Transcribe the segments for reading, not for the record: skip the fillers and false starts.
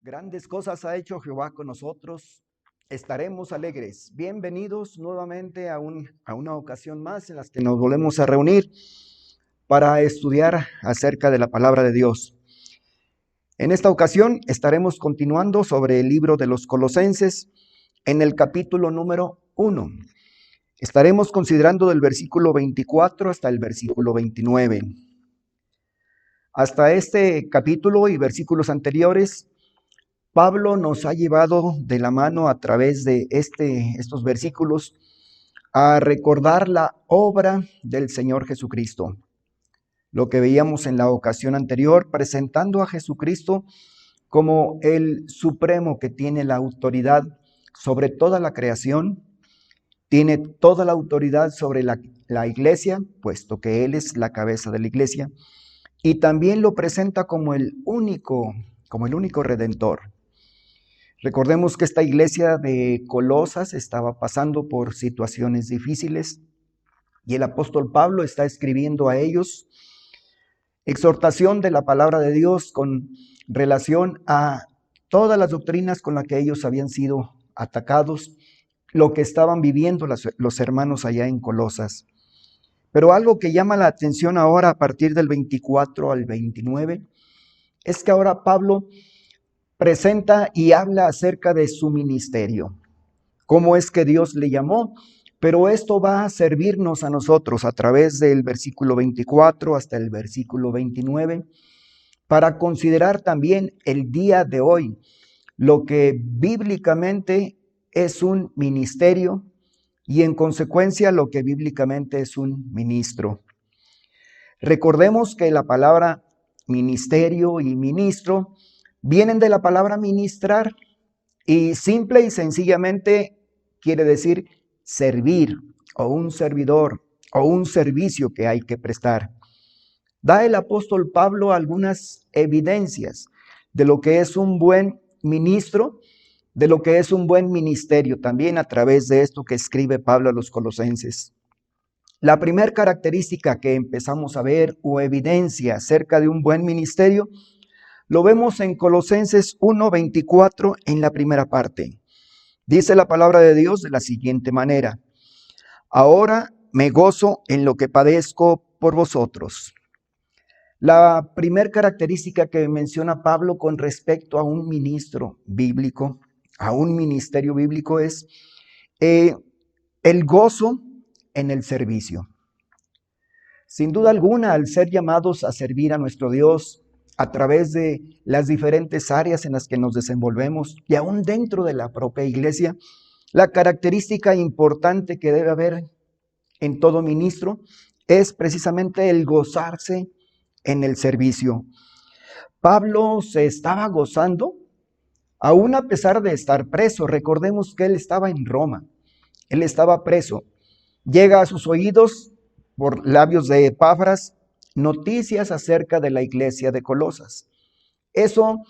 Grandes cosas ha hecho Jehová con nosotros, estaremos alegres. Bienvenidos nuevamente a una ocasión más en la que nos volvemos a reunir para estudiar acerca de la palabra de Dios. En esta ocasión estaremos continuando sobre el libro de los Colosenses en el capítulo número 1. Estaremos considerando del versículo 24 hasta el versículo 29. Hasta este capítulo y versículos anteriores, Pablo nos ha llevado de la mano a través de estos versículos a recordar la obra del Señor Jesucristo. Lo que veíamos en la ocasión anterior, presentando a Jesucristo como el supremo que tiene la autoridad sobre toda la creación, tiene toda la autoridad sobre la iglesia, puesto que Él es la cabeza de la iglesia, y también lo presenta como el único redentor. Recordemos que esta iglesia de Colosas estaba pasando por situaciones difíciles y el apóstol Pablo está escribiendo a ellos exhortación de la palabra de Dios con relación a todas las doctrinas con las que ellos habían sido atacados, lo que estaban viviendo los hermanos allá en Colosas. Pero algo que llama la atención ahora a partir del 24 al 29 es que ahora Pablo presenta y habla acerca de su ministerio, cómo es que Dios le llamó, pero esto va a servirnos a nosotros a través del versículo 24 hasta el versículo 29, para considerar también el día de hoy, lo que bíblicamente es un ministerio y en consecuencia lo que bíblicamente es un ministro. Recordemos que la palabra ministerio y ministro vienen de la palabra ministrar y simple y sencillamente quiere decir servir o un servidor o un servicio que hay que prestar. Da el apóstol Pablo algunas evidencias de lo que es un buen ministro, de lo que es un buen ministerio, también a través de esto que escribe Pablo a los colosenses. La primera característica que empezamos a ver o evidencia acerca de un buen ministerio lo vemos en Colosenses 1:24 en la primera parte. Dice la palabra de Dios de la siguiente manera: ahora me gozo en lo que padezco por vosotros. La primera característica que menciona Pablo con respecto a un ministro bíblico, a un ministerio bíblico, es el gozo en el servicio. Sin duda alguna, al ser llamados a servir a nuestro Dios a través de las diferentes áreas en las que nos desenvolvemos y aún dentro de la propia iglesia, la característica importante que debe haber en todo ministro es precisamente el gozarse en el servicio. Pablo se estaba gozando aún a pesar de estar preso. Recordemos que él estaba en Roma, él estaba preso. Llega a sus oídos por labios de Epafras noticias acerca de la iglesia de Colosas. Eso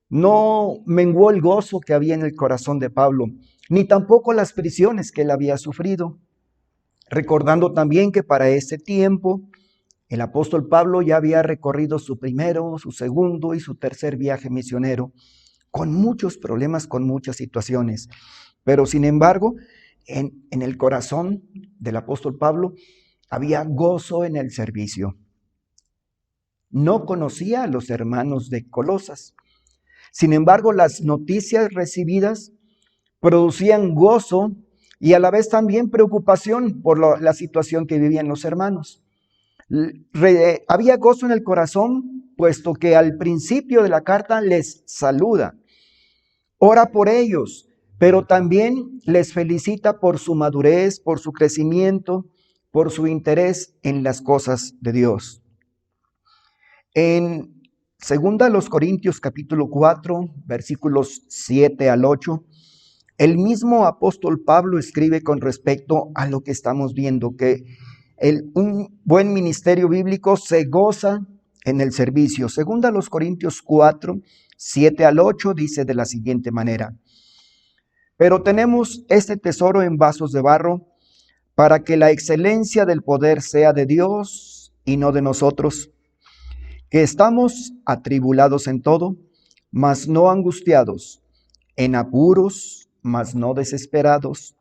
no menguó el gozo que había en el corazón de Pablo, ni tampoco las prisiones que él había sufrido. Recordando también que para ese tiempo el apóstol Pablo ya había recorrido su primero, su segundo y su tercer viaje misionero, con muchos problemas, con muchas situaciones. Pero sin embargo, en el corazón del apóstol Pablo había gozo en el servicio. No conocía a los hermanos de Colosas. Sin embargo, las noticias recibidas producían gozo y a la vez también preocupación por la situación que vivían los hermanos. Había gozo en el corazón, puesto que al principio de la carta les saluda, ora por ellos, pero también les felicita por su madurez, por su crecimiento, por su interés en las cosas de Dios. En 2 Corintios capítulo 4, versículos 7 al 8, el mismo apóstol Pablo escribe con respecto a lo que estamos viendo, que un buen ministerio bíblico se goza en el servicio. 2 Corintios 4, 7 al 8 dice de la siguiente manera: pero tenemos este tesoro en vasos de barro, para que la excelencia del poder sea de Dios y no de nosotros, que estamos atribulados en todo, mas no angustiados, en apuros, mas no desesperados,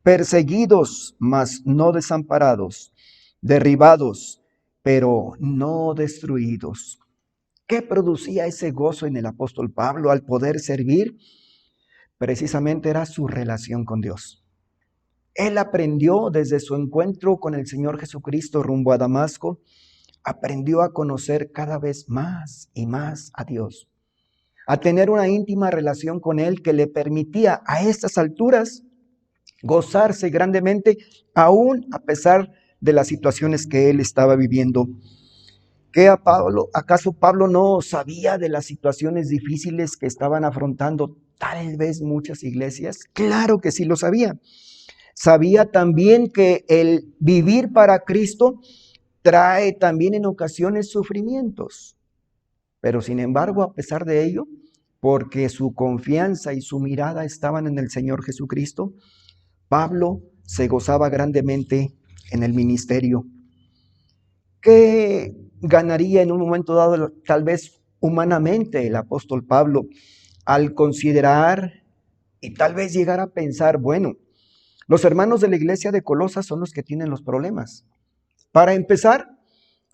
perseguidos, mas no desamparados, derribados, pero no destruidos. ¿Qué producía ese gozo en el apóstol Pablo al poder servir? Precisamente era su relación con Dios. Él aprendió desde su encuentro con el Señor Jesucristo rumbo a Damasco, aprendió a conocer cada vez más y más a Dios, a tener una íntima relación con Él que le permitía a estas alturas gozarse grandemente, aún a pesar de las situaciones que él estaba viviendo. ¿Acaso Pablo no sabía de las situaciones difíciles que estaban afrontando tal vez muchas iglesias? Claro que sí lo sabía. Sabía también que el vivir para Cristo trae también en ocasiones sufrimientos. Pero sin embargo, a pesar de ello, porque su confianza y su mirada estaban en el Señor Jesucristo, Pablo se gozaba grandemente en el ministerio. ¿Qué ganaría en un momento dado, tal vez humanamente, el apóstol Pablo al considerar y tal vez llegar a pensar, bueno, los hermanos de la iglesia de Colosas son los que tienen los problemas? Para empezar,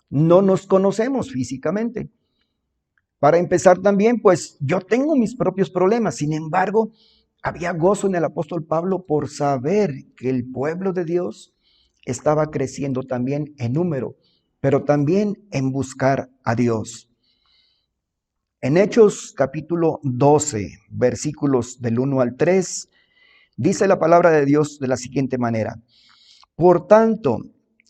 no nos conocemos físicamente. Para empezar también, pues yo tengo mis propios problemas. Sin embargo, había gozo en el apóstol Pablo por saber que el pueblo de Dios estaba creciendo también en número, pero también en buscar a Dios. En Hechos capítulo 12, versículos del 1 al 3, dice la palabra de Dios de la siguiente manera: por tanto,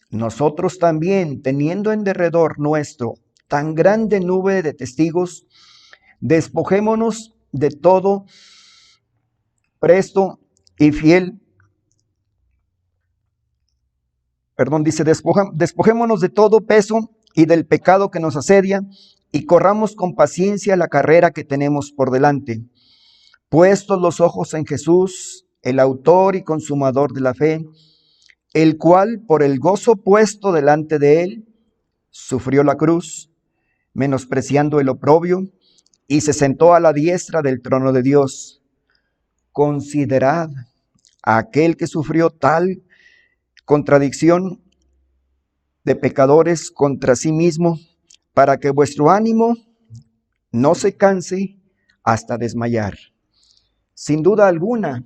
nosotros también, teniendo en derredor nuestro tan grande nube de testigos, despojémonos de todo presto y fiel. Dice, despojémonos de todo peso y del pecado que nos asedia y corramos con paciencia la carrera que tenemos por delante. Puestos los ojos en Jesús, el autor y consumador de la fe, el cual por el gozo puesto delante de él, sufrió la cruz, menospreciando el oprobio, y se sentó a la diestra del trono de Dios. Considerad a aquel que sufrió tal contradicción de pecadores contra sí mismo, para que vuestro ánimo no se canse hasta desmayar. Sin duda alguna,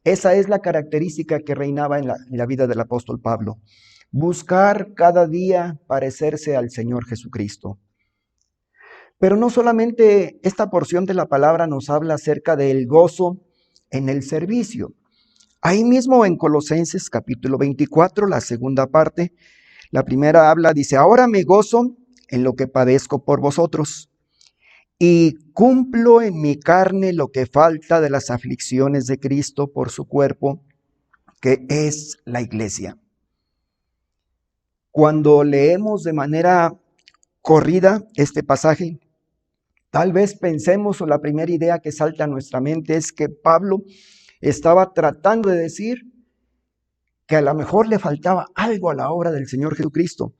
esa es la característica que reinaba en la vida del apóstol Pablo: buscar cada día parecerse al Señor Jesucristo. Pero no solamente esta porción de la palabra nos habla acerca del gozo en el servicio. Ahí mismo en Colosenses capítulo 24, la segunda parte, la primera dice: ahora me gozo en lo que padezco por vosotros y cumplo en mi carne lo que falta de las aflicciones de Cristo por su cuerpo, que es la iglesia. Cuando leemos de manera corrida este pasaje, tal vez pensemos, o la primera idea que salta a nuestra mente es que Pablo estaba tratando de decir que a lo mejor le faltaba algo a la obra del Señor Jesucristo.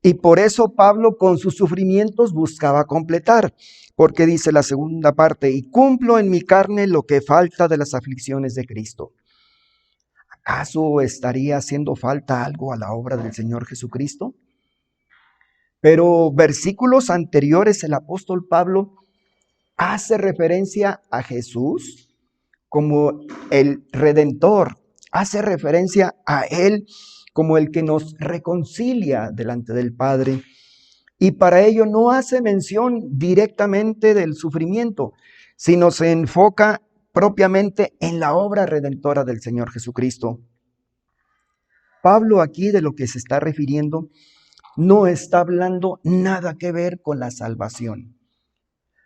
Y por eso Pablo con sus sufrimientos buscaba completar, porque dice la segunda parte: y cumplo en mi carne lo que falta de las aflicciones de Cristo. ¿Acaso estaría haciendo falta algo a la obra del Señor Jesucristo? Pero versículos anteriores el apóstol Pablo hace referencia a Jesús como el Redentor, hace referencia a Él como el que nos reconcilia delante del Padre. Y para ello no hace mención directamente del sufrimiento, sino se enfoca propiamente en la obra redentora del Señor Jesucristo. Pablo aquí de lo que se está refiriendo no está hablando nada que ver con la salvación.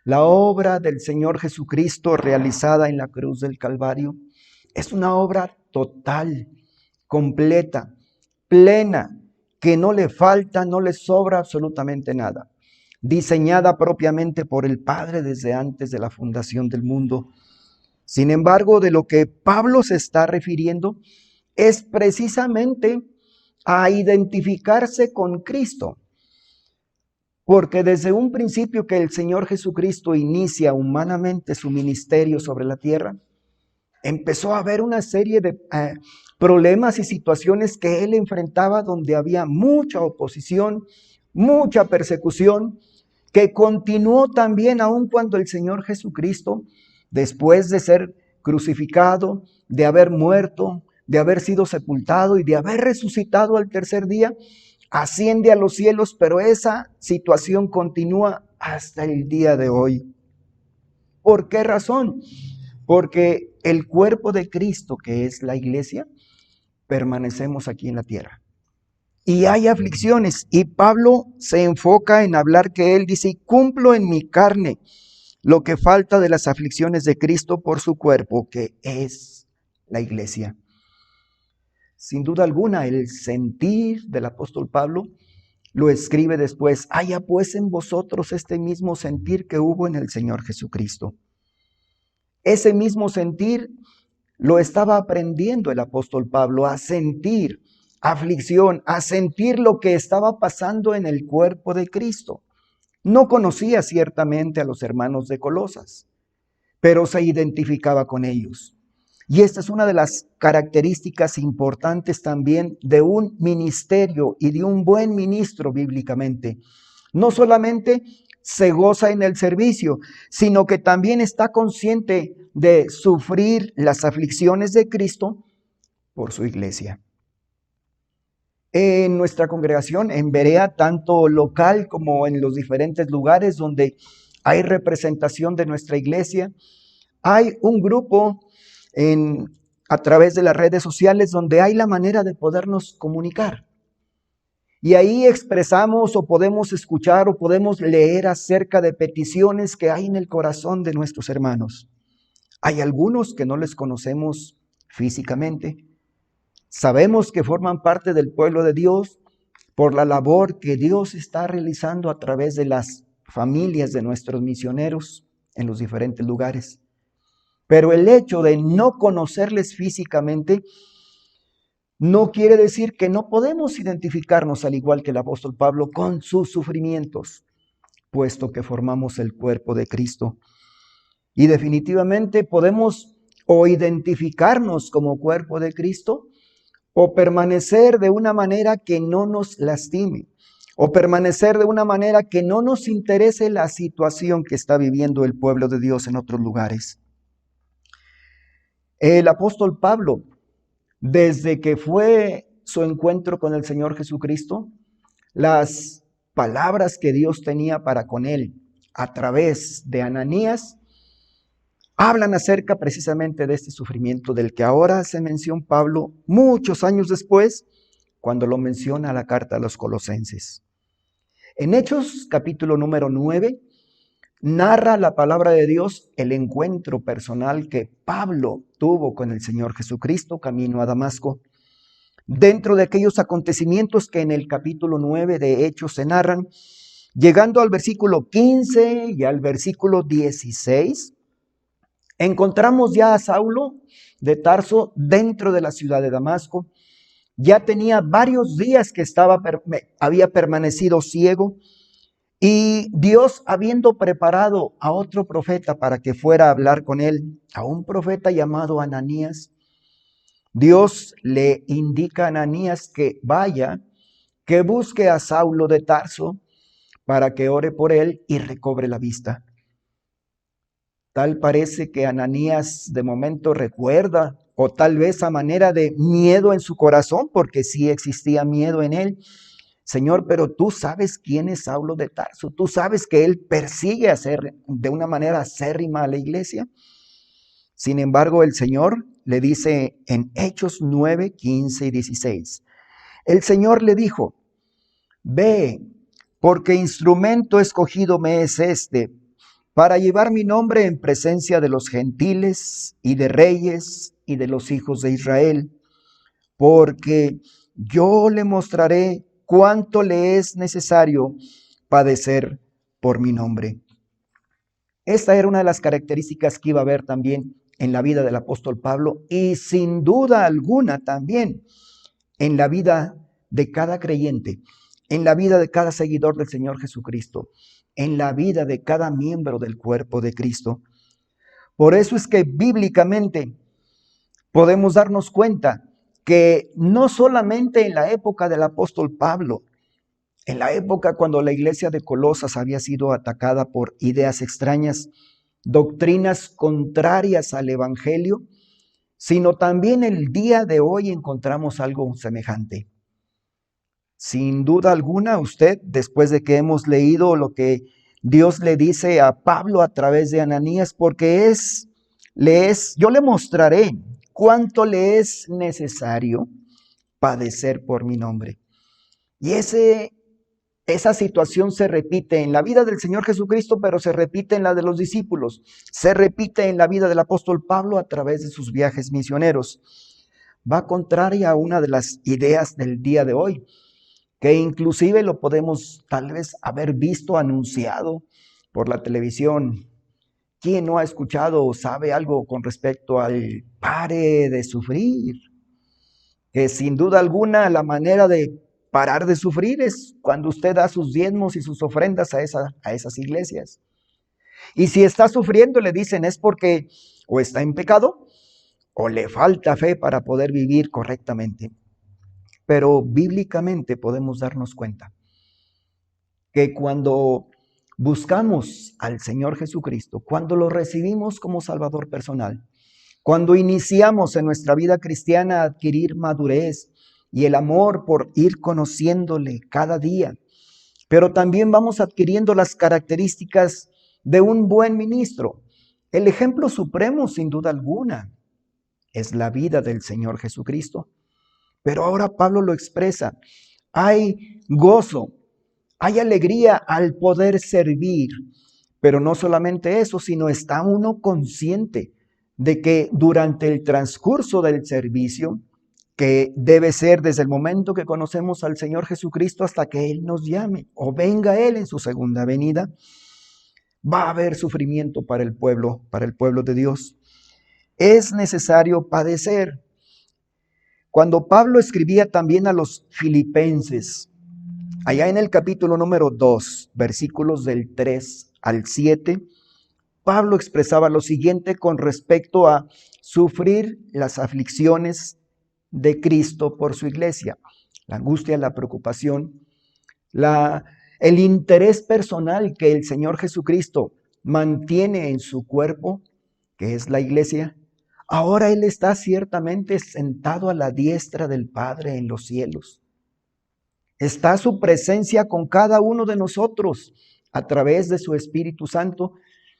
La obra del Señor Jesucristo realizada en la cruz del Calvario es una obra total, completa, plena, que no le falta, no le sobra absolutamente nada. Diseñada propiamente por el Padre desde antes de la fundación del mundo. Sin embargo, de lo que Pablo se está refiriendo es precisamente a identificarse con Cristo. Porque desde un principio que el Señor Jesucristo inicia humanamente su ministerio sobre la tierra, empezó a haber una serie de problemas y situaciones que él enfrentaba donde había mucha oposición, mucha persecución, que continuó también aun cuando el Señor Jesucristo, después de ser crucificado, de haber muerto, de haber sido sepultado y de haber resucitado al tercer día, asciende a los cielos, pero esa situación continúa hasta el día de hoy. ¿Por qué razón? Porque el cuerpo de Cristo, que es la iglesia, permanecemos aquí en la tierra. Y hay aflicciones, y Pablo se enfoca en hablar que él dice, y cumplo en mi carne lo que falta de las aflicciones de Cristo por su cuerpo, que es la iglesia. Sin duda alguna, el sentir del apóstol Pablo lo escribe después, haya pues en vosotros este mismo sentir que hubo en el Señor Jesucristo. Ese mismo sentir lo estaba aprendiendo el apóstol Pablo, a sentir aflicción, a sentir lo que estaba pasando en el cuerpo de Cristo. No conocía ciertamente a los hermanos de Colosas, pero se identificaba con ellos. Y esta es una de las características importantes también de un ministerio y de un buen ministro bíblicamente. No solamente se goza en el servicio, sino que también está consciente de sufrir las aflicciones de Cristo por su iglesia. En nuestra congregación, en Berea, tanto local como en los diferentes lugares donde hay representación de nuestra iglesia, hay un grupo a través de las redes sociales donde hay la manera de podernos comunicar. Y ahí expresamos o podemos escuchar o podemos leer acerca de peticiones que hay en el corazón de nuestros hermanos. Hay algunos que no les conocemos físicamente. Sabemos que forman parte del pueblo de Dios por la labor que Dios está realizando a través de las familias de nuestros misioneros en los diferentes lugares. Pero el hecho de no conocerles físicamente no quiere decir que no podemos identificarnos, al igual que el apóstol Pablo, con sus sufrimientos, puesto que formamos el cuerpo de Cristo. Y definitivamente podemos o identificarnos como cuerpo de Cristo o permanecer de una manera que no nos lastime, o permanecer de una manera que no nos interese la situación que está viviendo el pueblo de Dios en otros lugares. El apóstol Pablo, desde que fue su encuentro con el Señor Jesucristo, las palabras que Dios tenía para con él a través de Ananías hablan acerca precisamente de este sufrimiento del que ahora hace mención Pablo muchos años después, cuando lo menciona la carta a los Colosenses. En Hechos capítulo número 9, narra la palabra de Dios el encuentro personal que Pablo tuvo con el Señor Jesucristo camino a Damasco. Dentro de aquellos acontecimientos que en el capítulo 9 de Hechos se narran, llegando al versículo 15 y al versículo 16, encontramos ya a Saulo de Tarso dentro de la ciudad de Damasco. Ya tenía varios días que había permanecido ciego, y Dios, habiendo preparado a otro profeta para que fuera a hablar con él, a un profeta llamado Ananías, Dios le indica a Ananías que vaya, que busque a Saulo de Tarso para que ore por él y recobre la vista. Tal parece que Ananías de momento recuerda, o tal vez a manera de miedo en su corazón, porque sí existía miedo en él. Señor, pero tú sabes quién es Saulo de Tarso. Tú sabes que él persigue de una manera acérrima a la iglesia. Sin embargo, el Señor le dice en Hechos 9, 15 y 16. El Señor le dijo, ve, porque instrumento escogido me es este, para llevar mi nombre en presencia de los gentiles y de reyes y de los hijos de Israel, porque yo le mostraré cuánto le es necesario padecer por mi nombre. Esta era una de las características que iba a haber también en la vida del apóstol Pablo y sin duda alguna también en la vida de cada creyente. en la vida de cada seguidor del Señor Jesucristo, en la vida de cada miembro del cuerpo de Cristo. Por eso es que bíblicamente podemos darnos cuenta que no solamente en la época del apóstol Pablo, en la época cuando la iglesia de Colosas había sido atacada por ideas extrañas, doctrinas contrarias al evangelio, sino también el día de hoy encontramos algo semejante. Sin duda alguna, usted, después de que hemos leído lo que Dios le dice a Pablo a través de Ananías, porque yo le mostraré cuánto le es necesario padecer por mi nombre. Y esa situación se repite en la vida del Señor Jesucristo, pero se repite en la de los discípulos, se repite en la vida del apóstol Pablo a través de sus viajes misioneros. Va contraria a una de las ideas del día de hoy, que inclusive lo podemos tal vez haber visto anunciado por la televisión. ¿Quién no ha escuchado o sabe algo con respecto al pare de sufrir? Que sin duda alguna la manera de parar de sufrir es cuando usted da sus diezmos y sus ofrendas a esas iglesias. Y si está sufriendo, le dicen, es porque o está en pecado o le falta fe para poder vivir correctamente. Pero bíblicamente podemos darnos cuenta que cuando buscamos al Señor Jesucristo, cuando lo recibimos como Salvador personal, cuando iniciamos en nuestra vida cristiana a adquirir madurez y el amor por ir conociéndole cada día, pero también vamos adquiriendo las características de un buen ministro. El ejemplo supremo, sin duda alguna, es la vida del Señor Jesucristo. Pero ahora Pablo lo expresa. Hay gozo, hay alegría al poder servir. Pero no solamente eso, sino está uno consciente de que durante el transcurso del servicio, que debe ser desde el momento que conocemos al Señor Jesucristo hasta que Él nos llame o venga Él en su segunda venida, va a haber sufrimiento para el pueblo de Dios. Es necesario padecer. Cuando Pablo escribía también a los filipenses, allá en el capítulo número 2, versículos del 3 al 7, Pablo expresaba lo siguiente con respecto a sufrir las aflicciones de Cristo por su iglesia. La angustia, la preocupación, el interés personal que el Señor Jesucristo mantiene en su cuerpo, que es la iglesia. Ahora Él está ciertamente sentado a la diestra del Padre en los cielos. Está su presencia con cada uno de nosotros a través de su Espíritu Santo,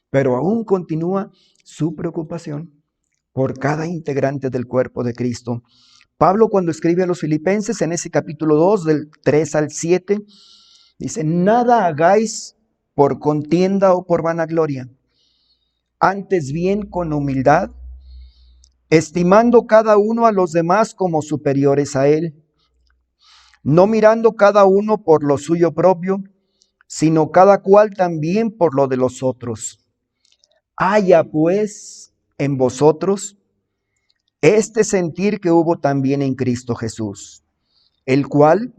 pero aún continúa su preocupación por cada integrante del cuerpo de Cristo. Pablo, cuando escribe a los filipenses en ese capítulo 2, del 3 al 7, dice, nada hagáis por contienda o por vanagloria, antes bien con humildad, estimando cada uno a los demás como superiores a él, no mirando cada uno por lo suyo propio, sino cada cual también por lo de los otros. Haya pues en vosotros este sentir que hubo también en Cristo Jesús, el cual,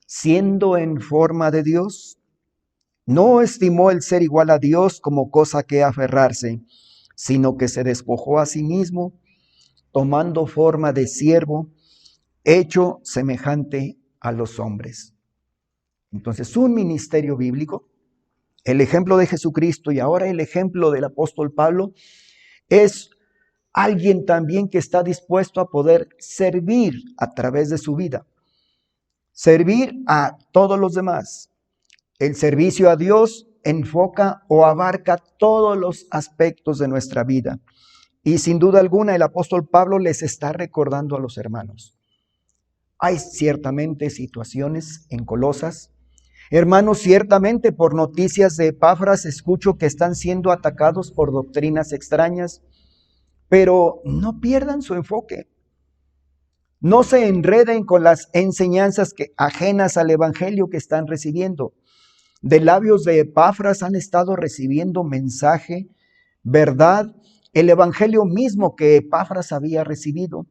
siendo en forma de Dios, no estimó el ser igual a Dios como cosa que aferrarse, sino que se despojó a sí mismo, tomando forma de siervo, hecho semejante a los hombres. Entonces, un ministerio bíblico, el ejemplo de Jesucristo y ahora el ejemplo del apóstol Pablo, es alguien también que está dispuesto a poder servir a través de su vida. Servir a todos los demás. El servicio a Dios enfoca o abarca todos los aspectos de nuestra vida. Y sin duda alguna el apóstol Pablo les está recordando a los hermanos. Hay ciertamente situaciones en Colosas. Hermanos, ciertamente por noticias de Epafras escucho que están siendo atacados por doctrinas extrañas, pero no pierdan su enfoque. No se enreden con las enseñanzas ajenas al evangelio que están recibiendo. De labios de Epafras han estado recibiendo mensaje, verdad, el evangelio mismo que Epafras había recibido.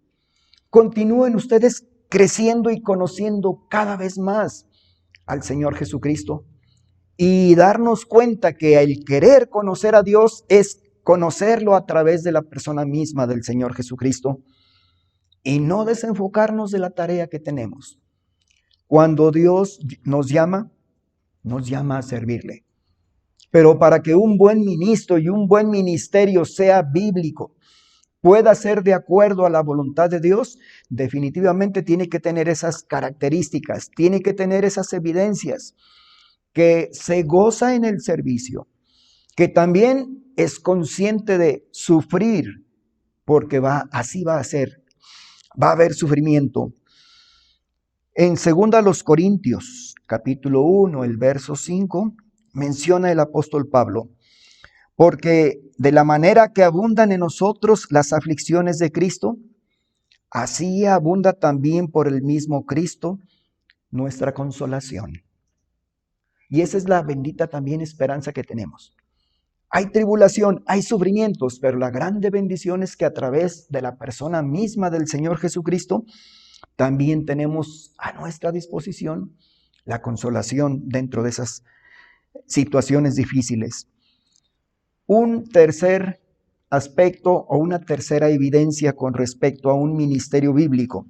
Continúen ustedes creciendo y conociendo cada vez más al Señor Jesucristo y darnos cuenta que el querer conocer a Dios es conocerlo a través de la persona misma del Señor Jesucristo y no desenfocarnos de la tarea que tenemos. Cuando Dios nos llama a servirle. Pero para que un buen ministro y un buen ministerio sea bíblico, pueda ser de acuerdo a la voluntad de Dios, definitivamente tiene que tener esas características, tiene que tener esas evidencias, que se goza en el servicio, que también es consciente de sufrir, porque así va a ser, va a haber sufrimiento. En 2 Corintios, capítulo 1, el verso 5, menciona el apóstol Pablo: porque de la manera que abundan en nosotros las aflicciones de Cristo, así abunda también por el mismo Cristo nuestra consolación. Y esa es la bendita también esperanza que tenemos. Hay tribulación, hay sufrimientos, pero la grande bendición es que a través de la persona misma del Señor Jesucristo, también tenemos a nuestra disposición la consolación dentro de esas situaciones difíciles. Un tercer aspecto o una tercera evidencia con respecto a un ministerio bíblico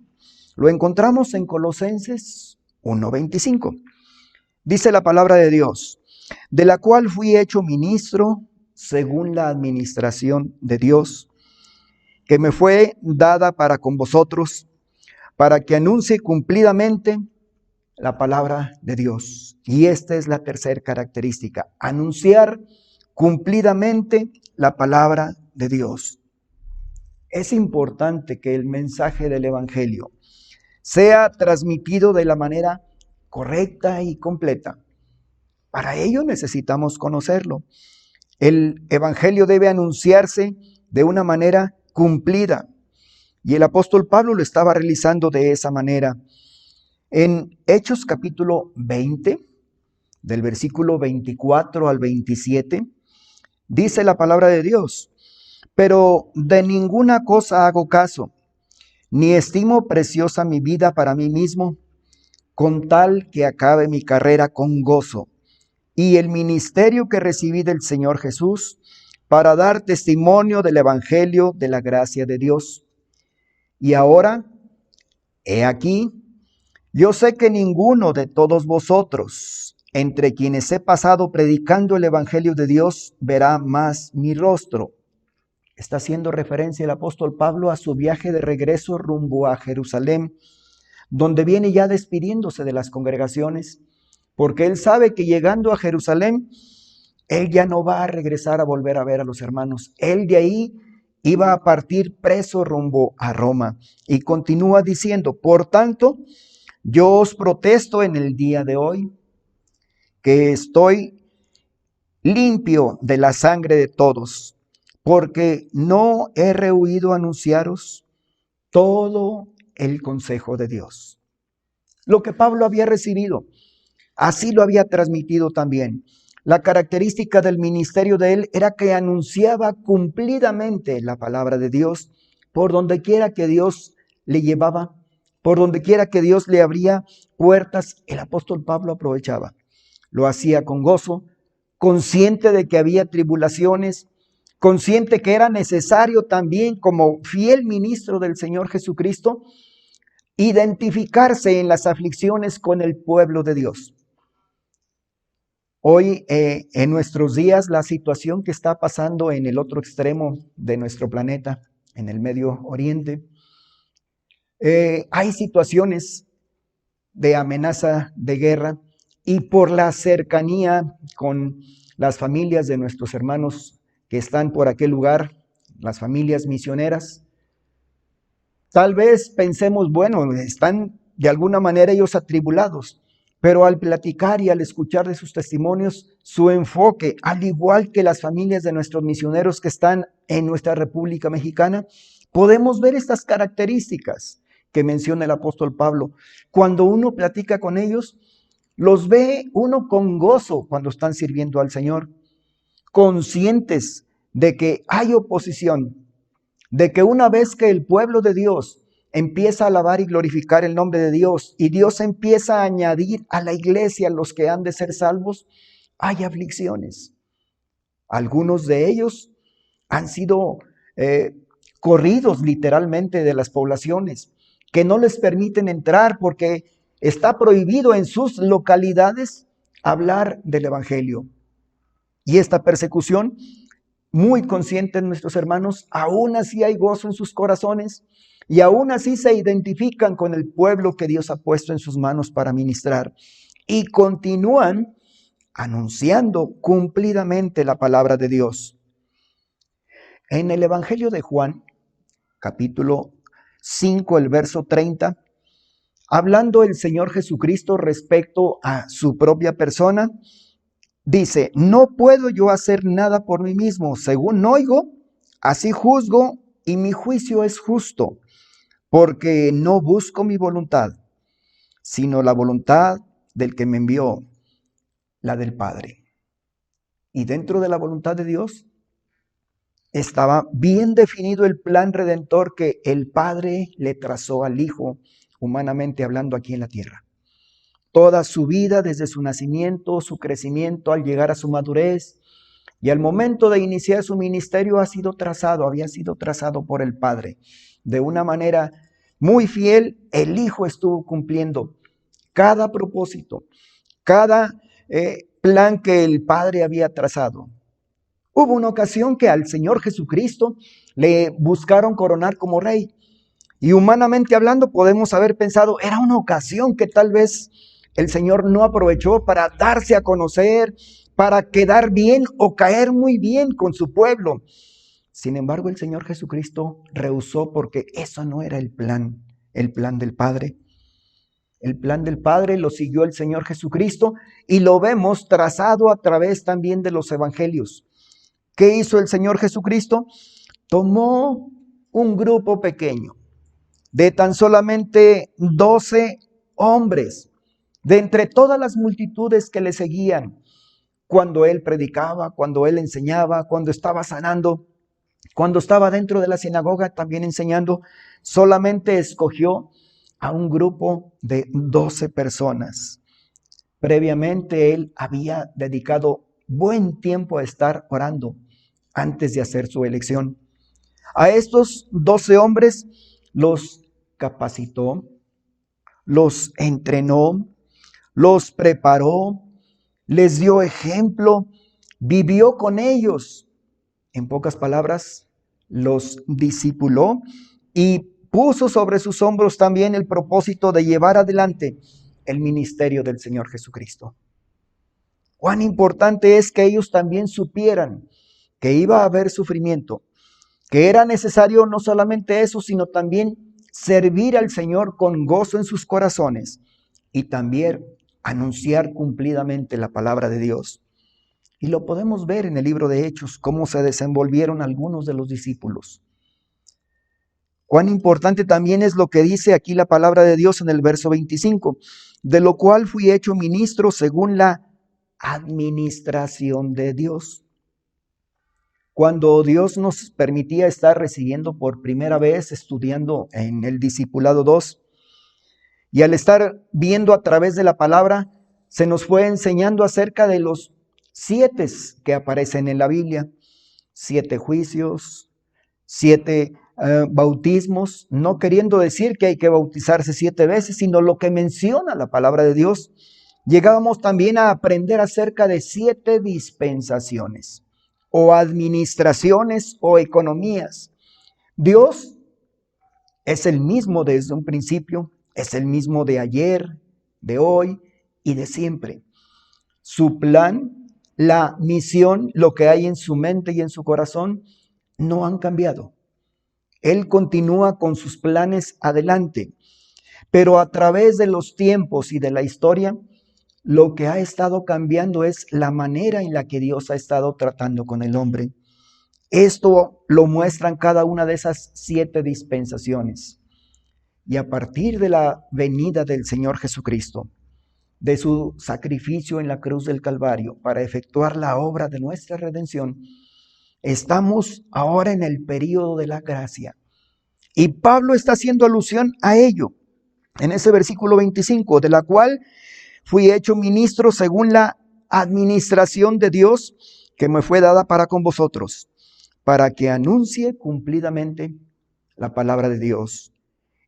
lo encontramos en Colosenses 1:25. Dice la palabra de Dios: de la cual fui hecho ministro según la administración de Dios, que me fue dada para con vosotros, para que anuncie cumplidamente la palabra de Dios. Y esta es la tercera característica: anunciar cumplidamente la palabra de Dios. Es importante que el mensaje del Evangelio sea transmitido de la manera correcta y completa. Para ello necesitamos conocerlo. El Evangelio debe anunciarse de una manera cumplida. Y el apóstol Pablo lo estaba realizando de esa manera. En Hechos capítulo 20, del versículo 24 al 27, dice la palabra de Dios: pero de ninguna cosa hago caso, ni estimo preciosa mi vida para mí mismo, con tal que acabe mi carrera con gozo y el ministerio que recibí del Señor Jesús, para dar testimonio del Evangelio de la gracia de Dios. Y ahora, he aquí, yo sé que ninguno de todos vosotros, entre quienes he pasado predicando el Evangelio de Dios, verá más mi rostro. Está haciendo referencia el apóstol Pablo a su viaje de regreso rumbo a Jerusalén, donde viene ya despidiéndose de las congregaciones, porque él sabe que llegando a Jerusalén, él ya no va a regresar a volver a ver a los hermanos. Él de ahí iba a partir preso rumbo a Roma. Y continúa diciendo: por tanto, yo os protesto en el día de hoy, que estoy limpio de la sangre de todos, porque no he rehuido anunciaros todo el consejo de Dios. Lo que Pablo había recibido, así lo había transmitido también. La característica del ministerio de él era que anunciaba cumplidamente la palabra de Dios por donde quiera que Dios le llevaba, por donde quiera que Dios le abría puertas. El apóstol Pablo aprovechaba. Lo hacía con gozo, consciente de que había tribulaciones, consciente que era necesario también, como fiel ministro del Señor Jesucristo, identificarse en las aflicciones con el pueblo de Dios. Hoy, en nuestros días, la situación que está pasando en el otro extremo de nuestro planeta, en el Medio Oriente, hay situaciones de amenaza de guerra, y por la cercanía con las familias de nuestros hermanos que están por aquel lugar, las familias misioneras, tal vez pensemos, bueno, están de alguna manera ellos atribulados, pero al platicar y al escuchar de sus testimonios, su enfoque, al igual que las familias de nuestros misioneros que están en nuestra República Mexicana, podemos ver estas características que menciona el apóstol Pablo. Cuando uno platica con ellos, los ve uno con gozo cuando están sirviendo al Señor, conscientes de que hay oposición, de que una vez que el pueblo de Dios empieza a alabar y glorificar el nombre de Dios, y Dios empieza a añadir a la iglesia los que han de ser salvos, hay aflicciones. Algunos de ellos han sido corridos literalmente de las poblaciones, que no les permiten entrar porque está prohibido en sus localidades hablar del evangelio. Y esta persecución, muy conscientes nuestros hermanos, aún así hay gozo en sus corazones y aún así se identifican con el pueblo que Dios ha puesto en sus manos para ministrar y continúan anunciando cumplidamente la palabra de Dios. En el Evangelio de Juan, capítulo 5, el verso 30, hablando el Señor Jesucristo respecto a su propia persona, dice: no puedo yo hacer nada por mí mismo, según oigo, así juzgo, y mi juicio es justo, porque no busco mi voluntad, sino la voluntad del que me envió, la del Padre. Y dentro de la voluntad de Dios estaba bien definido el plan redentor que el Padre le trazó al Hijo, humanamente hablando, aquí en la tierra. Toda su vida, desde su nacimiento, su crecimiento, al llegar a su madurez y al momento de iniciar su ministerio, había sido trazado por el Padre. De una manera muy fiel, el Hijo estuvo cumpliendo cada propósito, cada plan que el Padre había trazado. Hubo una ocasión que al Señor Jesucristo le buscaron coronar como rey. Y humanamente hablando podemos haber pensado, era una ocasión que tal vez el Señor no aprovechó para darse a conocer, para quedar bien o caer muy bien con su pueblo. Sin embargo, el Señor Jesucristo rehusó, porque eso no era el plan del Padre. El plan del Padre lo siguió el Señor Jesucristo y lo vemos trazado a través también de los evangelios. ¿Qué hizo el Señor Jesucristo? Tomó un grupo pequeño de tan solamente 12 hombres, de entre todas las multitudes que le seguían, cuando él predicaba, cuando él enseñaba, cuando estaba sanando, cuando estaba dentro de la sinagoga también enseñando. Solamente escogió a un grupo de 12 personas. Previamente él había dedicado buen tiempo a estar orando antes de hacer su elección. A estos 12 hombres los capacitó, los entrenó, los preparó, les dio ejemplo, vivió con ellos. En pocas palabras, los discipuló y puso sobre sus hombros también el propósito de llevar adelante el ministerio del Señor Jesucristo. Cuán importante es que ellos también supieran que iba a haber sufrimiento, que era necesario no solamente eso, sino también servir al Señor con gozo en sus corazones y también anunciar cumplidamente la palabra de Dios. Y lo podemos ver en el libro de Hechos, cómo se desenvolvieron algunos de los discípulos. Cuán importante también es lo que dice aquí la palabra de Dios en el verso 25, de lo cual fui hecho ministro según la administración de Dios. Cuando Dios nos permitía estar recibiendo por primera vez, estudiando en el Discipulado 2, y al estar viendo a través de la palabra, se nos fue enseñando acerca de los 7 que aparecen en la Biblia: 7 juicios, 7 bautismos, no queriendo decir que hay que bautizarse 7 veces, sino lo que menciona la palabra de Dios. Llegábamos también a aprender acerca de 7 dispensaciones, o administraciones, o economías. Dios es el mismo desde un principio, es el mismo de ayer, de hoy y de siempre. Su plan, la misión, lo que hay en su mente y en su corazón, no han cambiado. Él continúa con sus planes adelante, pero a través de los tiempos y de la historia, lo que ha estado cambiando es la manera en la que Dios ha estado tratando con el hombre. Esto lo muestran cada una de esas 7 dispensaciones. Y a partir de la venida del Señor Jesucristo, de su sacrificio en la cruz del Calvario para efectuar la obra de nuestra redención, estamos ahora en el período de la gracia. Y Pablo está haciendo alusión a ello en ese versículo 25, de la cual fui hecho ministro según la administración de Dios que me fue dada para con vosotros, para que anuncie cumplidamente la palabra de Dios.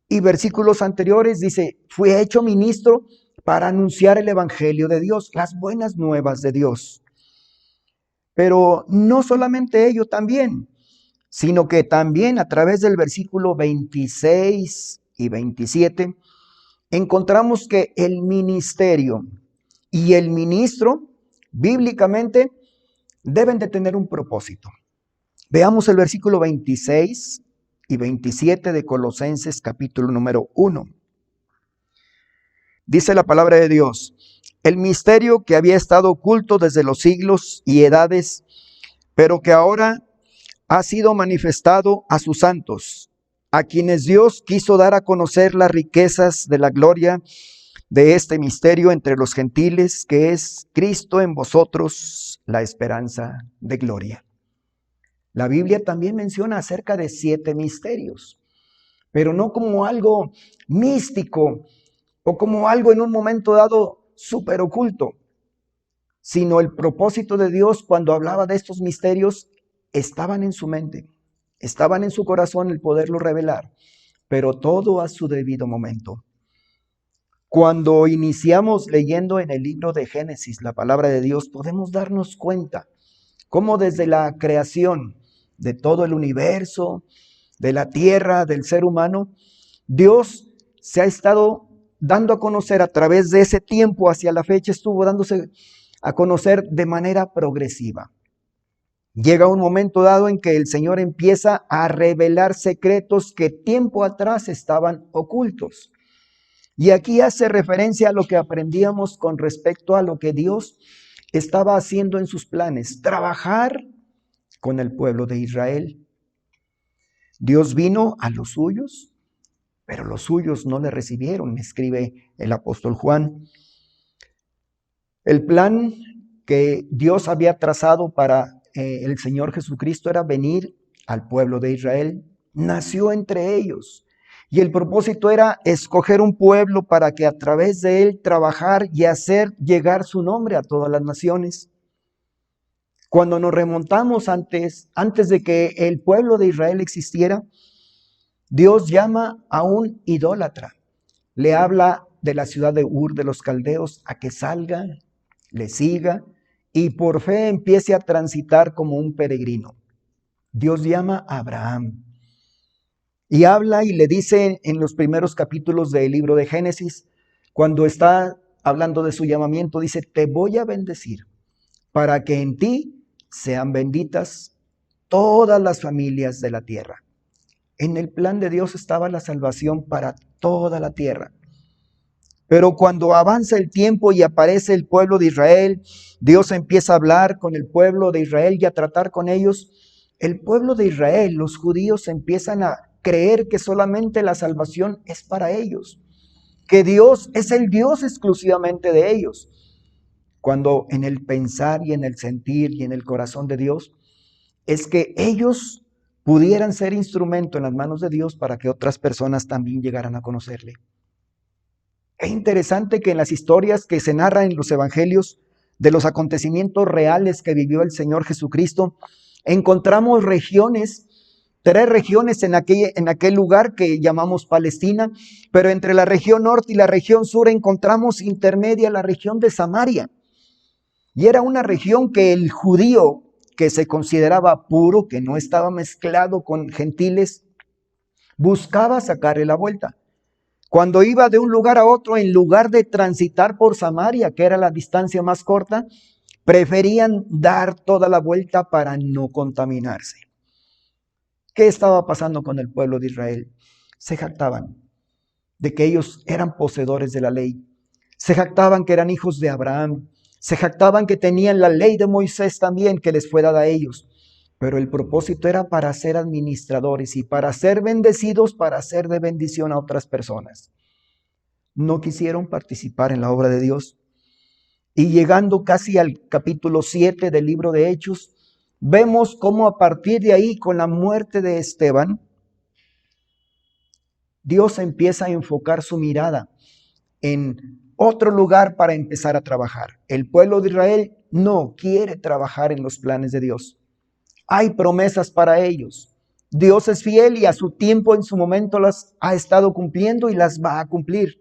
Y versículos anteriores dice, fui hecho ministro para anunciar el evangelio de Dios, las buenas nuevas de Dios. Pero no solamente ello también, sino que también a través del versículo 26 y 27, encontramos que el ministerio y el ministro, bíblicamente, deben de tener un propósito. Veamos el versículo 26 y 27 de Colosenses capítulo número 1. Dice la palabra de Dios, el misterio que había estado oculto desde los siglos y edades, pero que ahora ha sido manifestado a sus santos, a quienes Dios quiso dar a conocer las riquezas de la gloria de este misterio entre los gentiles, que es Cristo en vosotros, la esperanza de gloria. La Biblia también menciona acerca de 7 misterios, pero no como algo místico o como algo en un momento dado súper oculto, sino el propósito de Dios cuando hablaba de estos misterios estaban en su mente, estaban en su corazón el poderlo revelar, pero todo a su debido momento. Cuando iniciamos leyendo en el libro de Génesis la palabra de Dios, podemos darnos cuenta cómo desde la creación de todo el universo, de la tierra, del ser humano, Dios se ha estado dando a conocer a través de ese tiempo hacia la fecha, estuvo dándose a conocer de manera progresiva. Llega un momento dado en que el Señor empieza a revelar secretos que tiempo atrás estaban ocultos. Y aquí hace referencia a lo que aprendíamos con respecto a lo que Dios estaba haciendo en sus planes, trabajar con el pueblo de Israel. Dios vino a los suyos, pero los suyos no le recibieron, escribe el apóstol Juan. El plan que Dios había trazado para el Señor Jesucristo era venir al pueblo de Israel. Nació entre ellos. Y el propósito era escoger un pueblo para que a través de él trabajar y hacer llegar su nombre a todas las naciones. Cuando nos remontamos antes de que el pueblo de Israel existiera, Dios llama a un idólatra. Le habla de la ciudad de Ur de los Caldeos a que salga, le siga y por fe empiece a transitar como un peregrino. Dios llama a Abraham. Y habla y le dice en los primeros capítulos del libro de Génesis, cuando está hablando de su llamamiento, dice, te voy a bendecir para que en ti sean benditas todas las familias de la tierra. En el plan de Dios estaba la salvación para toda la tierra. Pero cuando avanza el tiempo y aparece el pueblo de Israel, Dios empieza a hablar con el pueblo de Israel y a tratar con ellos. El pueblo de Israel, los judíos, empiezan a creer que solamente la salvación es para ellos, que Dios es el Dios exclusivamente de ellos, cuando en el pensar y en el sentir y en el corazón de Dios es que ellos pudieran ser instrumento en las manos de Dios para que otras personas también llegaran a conocerle. Es interesante que en las historias que se narran en los evangelios de los acontecimientos reales que vivió el Señor Jesucristo, encontramos regiones, 3 regiones en aquel lugar que llamamos Palestina, pero entre la región norte y la región sur encontramos intermedia la región de Samaria. Y era una región que el judío, que se consideraba puro, que no estaba mezclado con gentiles, buscaba sacarle la vuelta. Cuando iba de un lugar a otro, en lugar de transitar por Samaria, que era la distancia más corta, preferían dar toda la vuelta para no contaminarse. ¿Qué estaba pasando con el pueblo de Israel? Se jactaban de que ellos eran poseedores de la ley. Se jactaban que eran hijos de Abraham. Se jactaban que tenían la ley de Moisés también que les fue dada a ellos. Pero el propósito era para ser administradores y para ser bendecidos, para ser de bendición a otras personas. No quisieron participar en la obra de Dios. Y llegando casi al capítulo 7 del libro de Hechos, vemos cómo a partir de ahí, con la muerte de Esteban, Dios empieza a enfocar su mirada en otro lugar para empezar a trabajar. El pueblo de Israel no quiere trabajar en los planes de Dios. Hay promesas para ellos. Dios es fiel y a su tiempo, en su momento, las ha estado cumpliendo y las va a cumplir.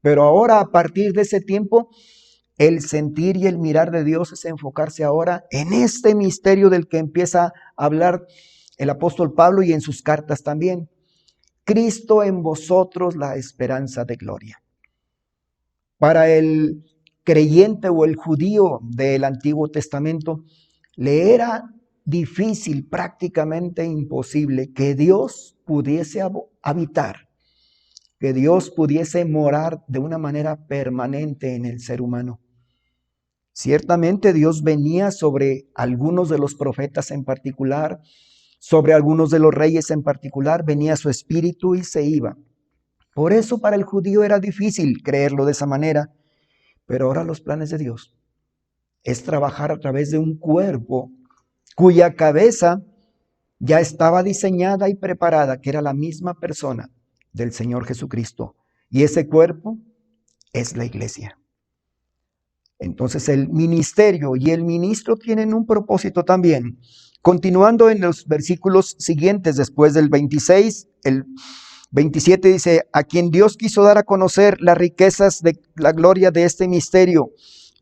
Pero ahora, a partir de ese tiempo, el sentir y el mirar de Dios es enfocarse ahora en este misterio del que empieza a hablar el apóstol Pablo y en sus cartas también. Cristo en vosotros, la esperanza de gloria. Para el creyente o el judío del Antiguo Testamento, le era difícil, prácticamente imposible, que Dios pudiese habitar, que Dios pudiese morar de una manera permanente en el ser humano. Ciertamente Dios venía sobre algunos de los profetas en particular, sobre algunos de los reyes en particular, venía su espíritu y se iba. Por eso para el judío era difícil creerlo de esa manera, pero ahora los planes de Dios es trabajar a través de un cuerpo cuya cabeza ya estaba diseñada y preparada, que era la misma persona del Señor Jesucristo. Y ese cuerpo es la iglesia. Entonces el ministerio y el ministro tienen un propósito también. Continuando en los versículos siguientes, después del 26, el 27 dice: a quien Dios quiso dar a conocer las riquezas de la gloria de este misterio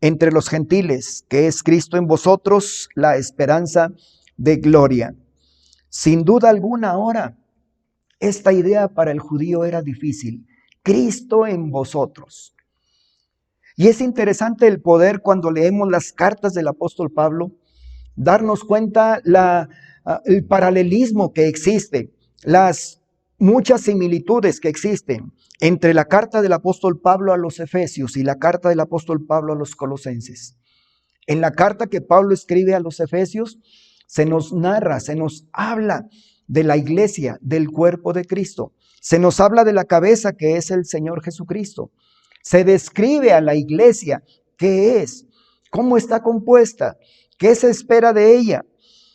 entre los gentiles, que es Cristo en vosotros, la esperanza de gloria. Sin duda alguna ahora, esta idea para el judío era difícil. Cristo en vosotros. Y es interesante el poder, cuando leemos las cartas del apóstol Pablo, darnos cuenta el paralelismo que existe, las muchas similitudes que existen entre la carta del apóstol Pablo a los Efesios y la carta del apóstol Pablo a los Colosenses. En la carta que Pablo escribe a los Efesios, se nos narra, se nos habla de la iglesia, del cuerpo de Cristo. Se nos habla de la cabeza, que es el Señor Jesucristo. Se describe a la iglesia, qué es, cómo está compuesta, qué se espera de ella.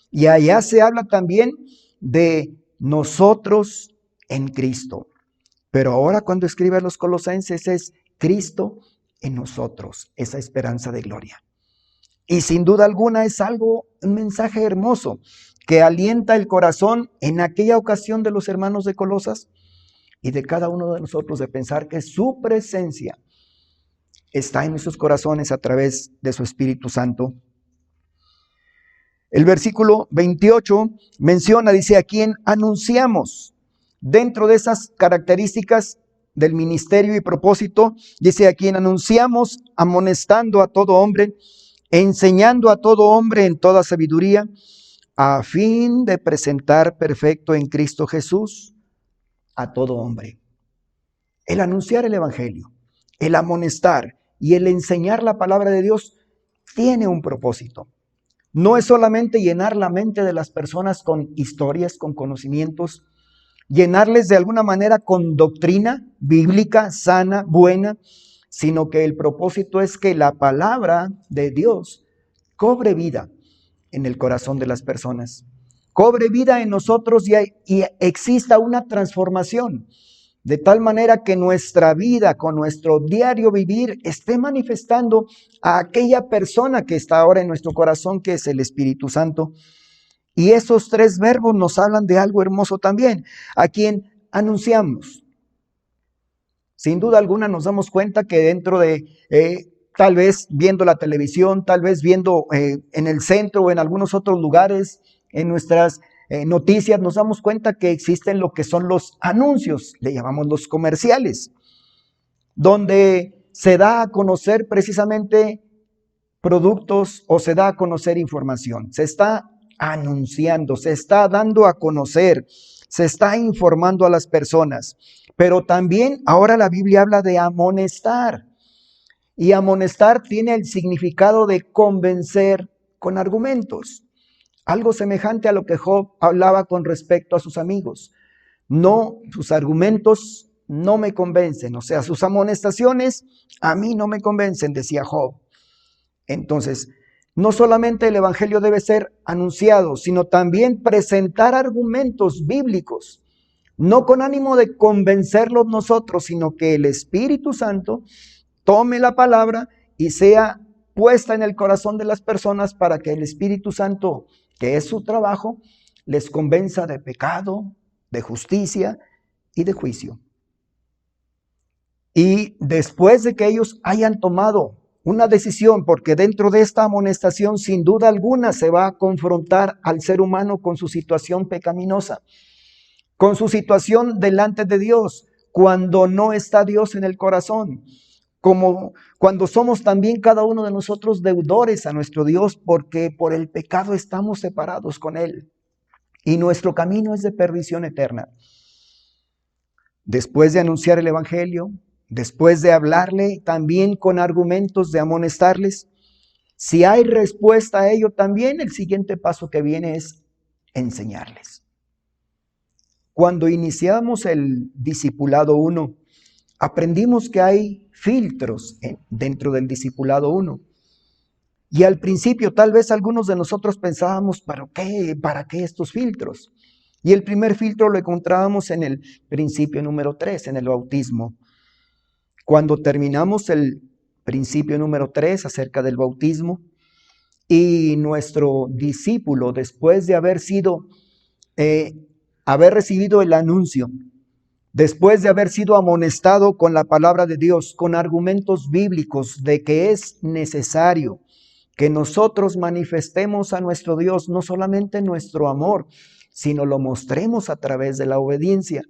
Y allá se habla también de nosotros en Cristo. Pero ahora, cuando escribe a los Colosenses, es Cristo en nosotros, esa esperanza de gloria. Y sin duda alguna es un mensaje hermoso que alienta el corazón en aquella ocasión de los hermanos de Colosas y de cada uno de nosotros, de pensar que su presencia está en nuestros corazones a través de su Espíritu Santo. El versículo 28 menciona, dice: a quien anunciamos. Dentro de esas características del ministerio y propósito, dice: a quien anunciamos, amonestando a todo hombre, enseñando a todo hombre en toda sabiduría, a fin de presentar perfecto en Cristo Jesús a todo hombre. El anunciar el evangelio, el amonestar y el enseñar la palabra de Dios tiene un propósito. No es solamente llenar la mente de las personas con historias, con conocimientos, llenarles de alguna manera con doctrina bíblica, sana, buena, sino que el propósito es que la palabra de Dios cobre vida en el corazón de las personas, cobre vida en nosotros y exista una transformación, de tal manera que nuestra vida, con nuestro diario vivir, esté manifestando a aquella persona que está ahora en nuestro corazón, que es el Espíritu Santo. Y esos tres verbos nos hablan de algo hermoso también: a quien anunciamos. Sin duda alguna nos damos cuenta que dentro de, tal vez viendo la televisión, tal vez viendo en el centro o en algunos otros lugares, en nuestras noticias, nos damos cuenta que existen lo que son los anuncios, le llamamos los comerciales, donde se da a conocer precisamente productos o se da a conocer información. Se está anunciando, se está dando a conocer, se está informando a las personas. Pero también ahora la Biblia habla de amonestar. Y amonestar tiene el significado de convencer con argumentos. Algo semejante a lo que Job hablaba con respecto a sus amigos. No, sus argumentos no me convencen. O sea, sus amonestaciones a mí no me convencen, decía Job. Entonces, no solamente el evangelio debe ser anunciado, sino también presentar argumentos bíblicos no con ánimo de convencerlos nosotros, sino que el Espíritu Santo tome la palabra y sea puesta en el corazón de las personas para que el Espíritu Santo, que es su trabajo, les convenza de pecado, de justicia y de juicio. Y después de que ellos hayan tomado una decisión, porque dentro de esta amonestación sin duda alguna se va a confrontar al ser humano con su situación pecaminosa, con su situación delante de Dios, cuando no está Dios en el corazón, como cuando somos también cada uno de nosotros deudores a nuestro Dios, porque por el pecado estamos separados con Él y nuestro camino es de perdición eterna. Después de anunciar el Evangelio, después de hablarle también con argumentos de amonestarles, si hay respuesta a ello también, el siguiente paso que viene es enseñarles. Cuando iniciamos el discipulado 1, aprendimos que hay filtros dentro del discipulado 1. Y al principio tal vez algunos de nosotros pensábamos, ¿para qué estos filtros? Y el primer filtro lo encontrábamos en el principio número 3, en el bautismo. Cuando terminamos el principio número 3 acerca del bautismo, y nuestro discípulo, después de haber recibido el anuncio, después de haber sido amonestado con la palabra de Dios, con argumentos bíblicos de que es necesario que nosotros manifestemos a nuestro Dios no solamente nuestro amor, sino lo mostremos a través de la obediencia.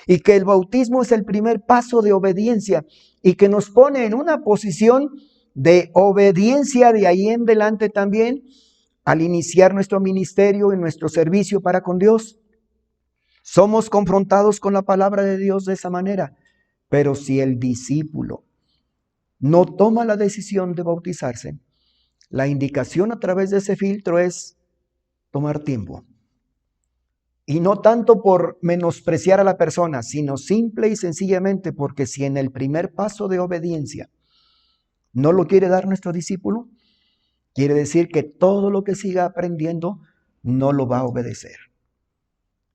Y que el bautismo es el primer paso de obediencia y que nos pone en una posición de obediencia de ahí en adelante también al iniciar nuestro ministerio y nuestro servicio para con Dios. Somos confrontados con la palabra de Dios de esa manera, pero si el discípulo no toma la decisión de bautizarse, la indicación a través de ese filtro es tomar tiempo. Y no tanto por menospreciar a la persona, sino simple y sencillamente porque si en el primer paso de obediencia no lo quiere dar nuestro discípulo, quiere decir que todo lo que siga aprendiendo no lo va a obedecer.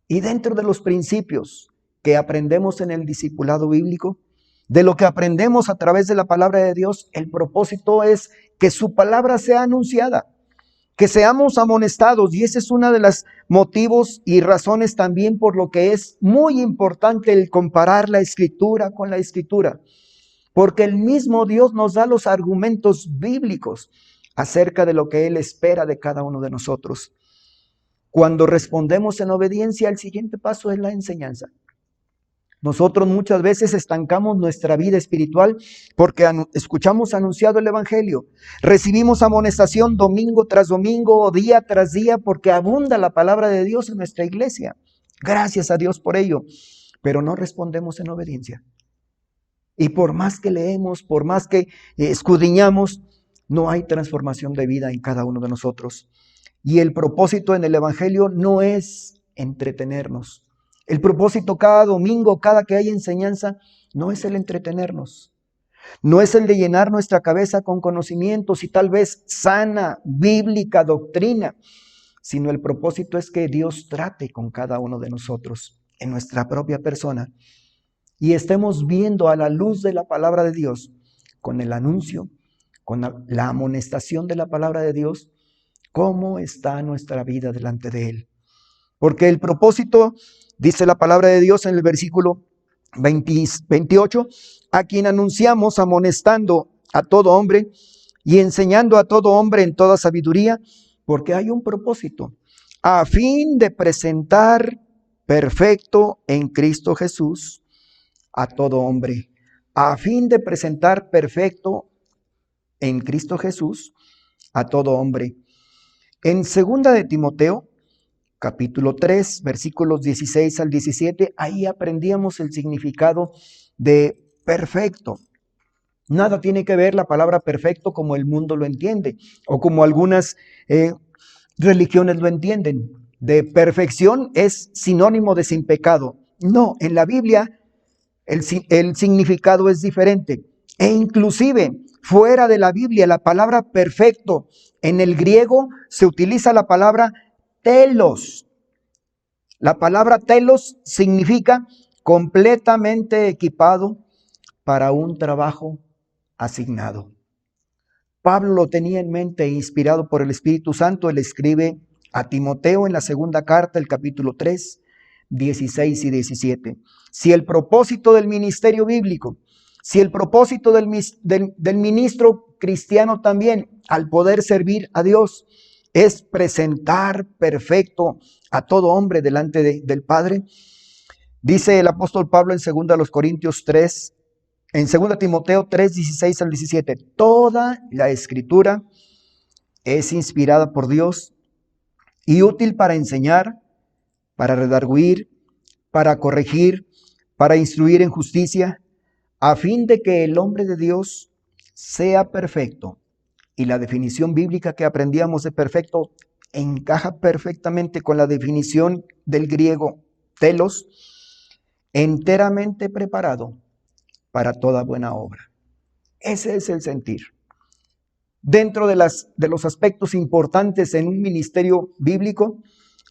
Y dentro de los principios que aprendemos en el discipulado bíblico, de lo que aprendemos a través de la palabra de Dios, el propósito es que su palabra sea anunciada, que seamos amonestados, y ese es uno de los motivos y razones también por lo que es muy importante el comparar la Escritura con la Escritura, porque el mismo Dios nos da los argumentos bíblicos acerca de lo que Él espera de cada uno de nosotros. Cuando respondemos en obediencia, el siguiente paso es la enseñanza. Nosotros muchas veces estancamos nuestra vida espiritual porque escuchamos anunciado el Evangelio, recibimos amonestación domingo tras domingo o día tras día porque abunda la palabra de Dios en nuestra iglesia. Gracias a Dios por ello, pero no respondemos en obediencia. Y por más que leemos, por más que escudriñamos, no hay transformación de vida en cada uno de nosotros. Y el propósito en el Evangelio no es entretenernos. El propósito cada domingo, cada que hay enseñanza, no es el entretenernos. No es el de llenar nuestra cabeza con conocimientos y tal vez sana, bíblica doctrina, sino el propósito es que Dios trate con cada uno de nosotros en nuestra propia persona y estemos viendo a la luz de la palabra de Dios, con el anuncio, con la amonestación de la palabra de Dios, cómo está nuestra vida delante de Él. Porque el propósito, dice la palabra de Dios en el versículo 28, a quien anunciamos amonestando a todo hombre y enseñando a todo hombre en toda sabiduría, porque hay un propósito, a fin de presentar perfecto en Cristo Jesús a todo hombre, a fin de presentar perfecto en Cristo Jesús a todo hombre. En 2 de Timoteo, capítulo 3, versículos 16 al 17, ahí aprendíamos el significado de perfecto. Nada tiene que ver la palabra perfecto como el mundo lo entiende o como algunas religiones lo entienden. De perfección es sinónimo de sin pecado. No, en la Biblia el significado es diferente. E inclusive fuera de la Biblia la palabra perfecto en el griego se utiliza la palabra telos. La palabra telos significa completamente equipado para un trabajo asignado. Pablo lo tenía en mente, inspirado por el Espíritu Santo. Él escribe a Timoteo en la segunda carta, el capítulo 3, 16 y 17. Si el propósito del ministerio bíblico, si el propósito del ministro cristiano también, al poder servir a Dios, es presentar perfecto a todo hombre delante del Padre, dice el apóstol Pablo en 2 Corintios 3, en 2 Timoteo 3, 16 al 17, toda la escritura es inspirada por Dios y útil para enseñar, para redarguir, para corregir, para instruir en justicia, a fin de que el hombre de Dios sea perfecto. Y la definición bíblica que aprendíamos de perfecto encaja perfectamente con la definición del griego telos, enteramente preparado para toda buena obra. Ese es el sentir. Dentro de los aspectos importantes en un ministerio bíblico,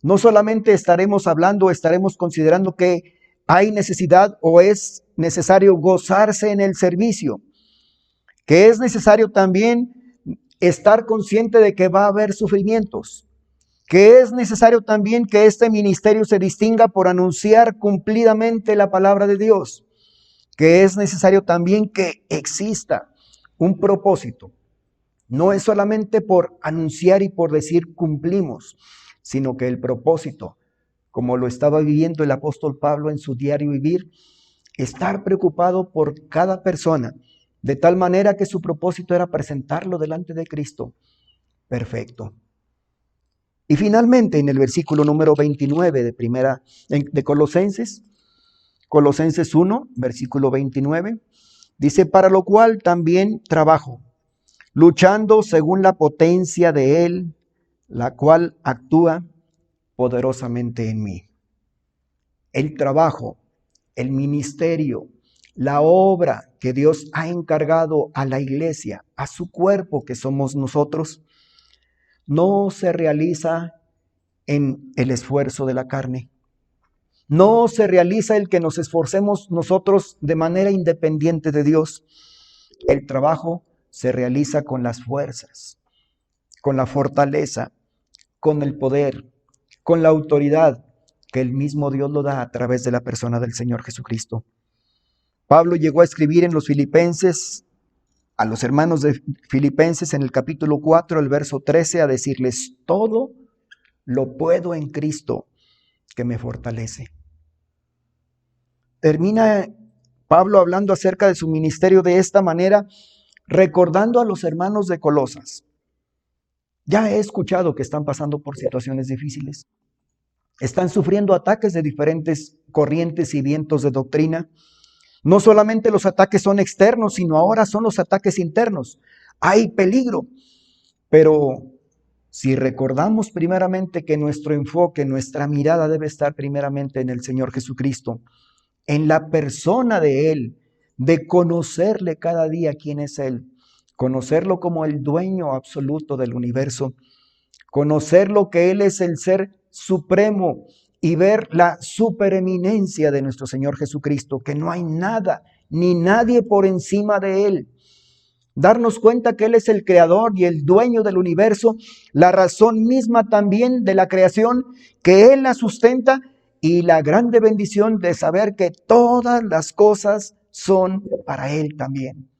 no solamente estaremos hablando, estaremos considerando que hay necesidad o es necesario gozarse en el servicio, que es necesario también estar consciente de que va a haber sufrimientos, que es necesario también que este ministerio se distinga por anunciar cumplidamente la palabra de Dios, que es necesario también que exista un propósito. No es solamente por anunciar y por decir cumplimos, sino que el propósito, como lo estaba viviendo el apóstol Pablo en su diario vivir, estar preocupado por cada persona, de tal manera que su propósito era presentarlo delante de Cristo perfecto. Y finalmente en el versículo número 29 de Colosenses 1, versículo 29, dice, para lo cual también trabajo, luchando según la potencia de Él, la cual actúa poderosamente en mí. El trabajo, el ministerio, la obra que Dios ha encargado a la iglesia, a su cuerpo que somos nosotros, no se realiza en el esfuerzo de la carne. No se realiza el que nos esforcemos nosotros de manera independiente de Dios. El trabajo se realiza con las fuerzas, con la fortaleza, con el poder, con la autoridad que el mismo Dios lo da a través de la persona del Señor Jesucristo. Pablo llegó a escribir en los Filipenses, a los hermanos de Filipenses en el capítulo 4, el verso 13, a decirles, todo lo puedo en Cristo que me fortalece. Termina Pablo hablando acerca de su ministerio de esta manera, recordando a los hermanos de Colosas. Ya he escuchado que están pasando por situaciones difíciles. Están sufriendo ataques de diferentes corrientes y vientos de doctrina. No solamente los ataques son externos, sino ahora son los ataques internos. Hay peligro. Pero si recordamos primeramente que nuestro enfoque, nuestra mirada debe estar primeramente en el Señor Jesucristo, en la persona de Él, de conocerle cada día quién es Él, conocerlo como el dueño absoluto del universo, conocerlo que Él es el ser supremo y ver la supereminencia de nuestro Señor Jesucristo, que no hay nada ni nadie por encima de Él. Darnos cuenta que Él es el creador y el dueño del universo, la razón misma también de la creación, que Él la sustenta, y la grande bendición de saber que todas las cosas son para Él también.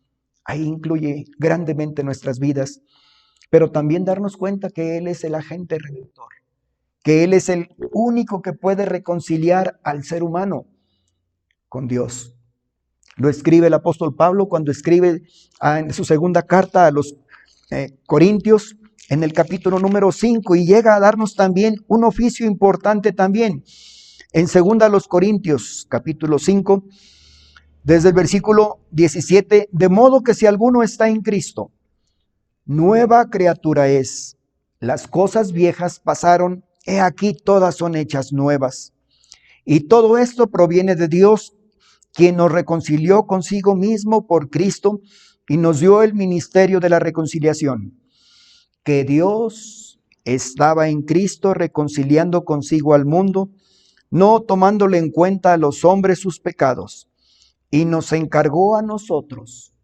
Ahí incluye grandemente nuestras vidas, pero también darnos cuenta que Él es el agente redentor, que Él es el único que puede reconciliar al ser humano con Dios. Lo escribe el apóstol Pablo cuando escribe en su segunda carta a los Corintios, en el capítulo número 5, y llega a darnos también un oficio importante también. En 2 Corintios, capítulo 5, desde el versículo 17, de modo que si alguno está en Cristo, nueva criatura es. Las cosas viejas pasaron, he aquí todas son hechas nuevas. Y todo esto proviene de Dios, quien nos reconcilió consigo mismo por Cristo y nos dio el ministerio de la reconciliación. Que Dios estaba en Cristo reconciliando consigo al mundo, no tomándole en cuenta a los hombres sus pecados, y nos encargó a nosotros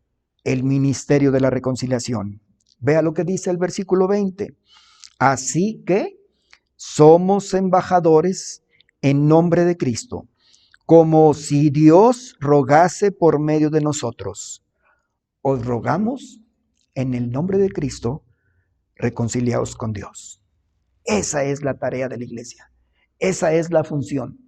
el ministerio de la reconciliación. Vea lo que dice el versículo 20. Así que somos embajadores en nombre de Cristo, como si Dios rogase por medio de nosotros. Os rogamos en el nombre de Cristo, reconciliaos con Dios. Esa es la tarea de la iglesia. Esa es la función.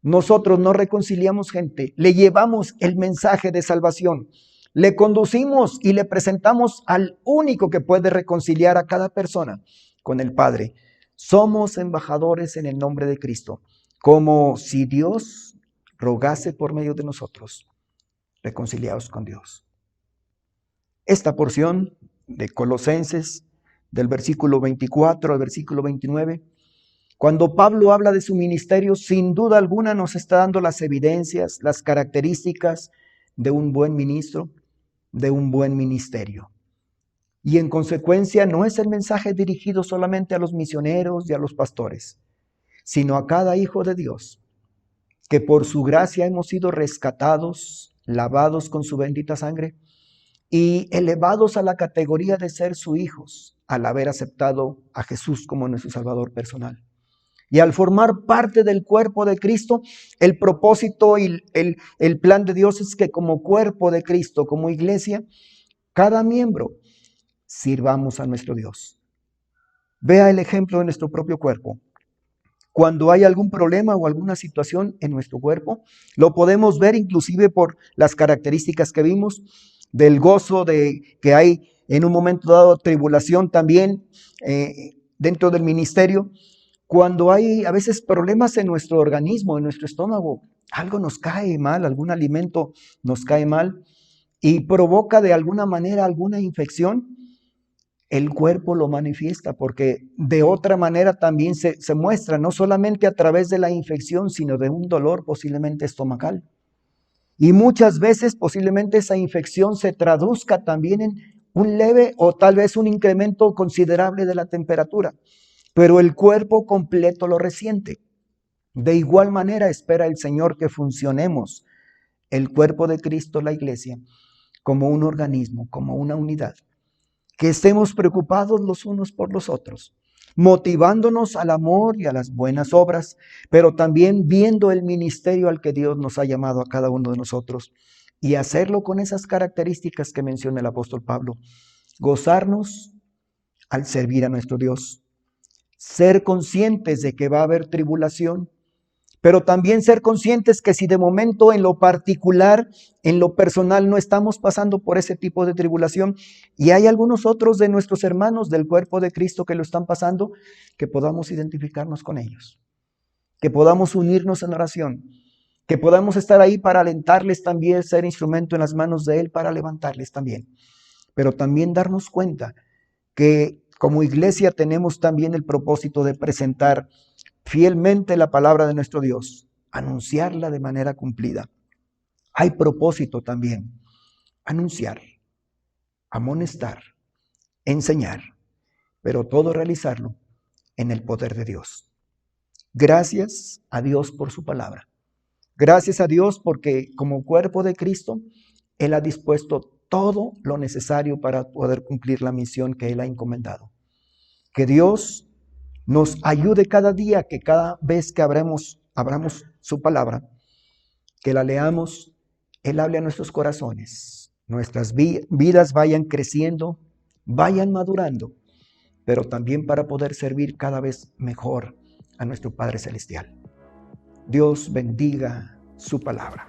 Nosotros no reconciliamos gente, le llevamos el mensaje de salvación, le conducimos y le presentamos al único que puede reconciliar a cada persona con el Padre. Somos embajadores en el nombre de Cristo, como si Dios rogase por medio de nosotros, reconciliados con Dios. Esta porción de Colosenses, del versículo 24 al versículo 29, cuando Pablo habla de su ministerio, sin duda alguna nos está dando las evidencias, las características de un buen ministro, de un buen ministerio. Y en consecuencia no es el mensaje dirigido solamente a los misioneros y a los pastores, sino a cada hijo de Dios, que por su gracia hemos sido rescatados, lavados con su bendita sangre y elevados a la categoría de ser sus hijos al haber aceptado a Jesús como nuestro Salvador personal. Y al formar parte del cuerpo de Cristo, el propósito y el plan de Dios es que como cuerpo de Cristo, como iglesia, cada miembro sirvamos a nuestro Dios. Vea el ejemplo de nuestro propio cuerpo. Cuando hay algún problema o alguna situación en nuestro cuerpo, lo podemos ver inclusive por las características que vimos, del gozo que hay en un momento dado, tribulación también dentro del ministerio. Cuando hay a veces problemas en nuestro organismo, en nuestro estómago, algo nos cae mal, algún alimento nos cae mal y provoca de alguna manera alguna infección, el cuerpo lo manifiesta porque de otra manera también se muestra, no solamente a través de la infección, sino de un dolor posiblemente estomacal. Y muchas veces posiblemente esa infección se traduzca también en un leve o tal vez un incremento considerable de la temperatura. Pero el cuerpo completo lo resiente. De igual manera espera el Señor que funcionemos, el cuerpo de Cristo, la iglesia, como un organismo, como una unidad. Que estemos preocupados los unos por los otros, motivándonos al amor y a las buenas obras, pero también viendo el ministerio al que Dios nos ha llamado a cada uno de nosotros y hacerlo con esas características que menciona el apóstol Pablo. Gozarnos al servir a nuestro Dios. Ser conscientes de que va a haber tribulación, pero también ser conscientes que si de momento en lo particular, en lo personal no estamos pasando por ese tipo de tribulación y hay algunos otros de nuestros hermanos del cuerpo de Cristo que lo están pasando, que podamos identificarnos con ellos, que podamos unirnos en oración, que podamos estar ahí para alentarles también, ser instrumento en las manos de Él para levantarles también, pero también darnos cuenta que como iglesia tenemos también el propósito de presentar fielmente la palabra de nuestro Dios, anunciarla de manera cumplida. Hay propósito también, anunciar, amonestar, enseñar, pero todo realizarlo en el poder de Dios. Gracias a Dios por su palabra. Gracias a Dios porque como cuerpo de Cristo, Él ha dispuesto todo lo necesario para poder cumplir la misión que Él ha encomendado. Que Dios nos ayude cada día, que cada vez que abramos su palabra, que la leamos, Él hable a nuestros corazones, nuestras vidas vayan creciendo, vayan madurando, pero también para poder servir cada vez mejor a nuestro Padre Celestial. Dios bendiga su palabra.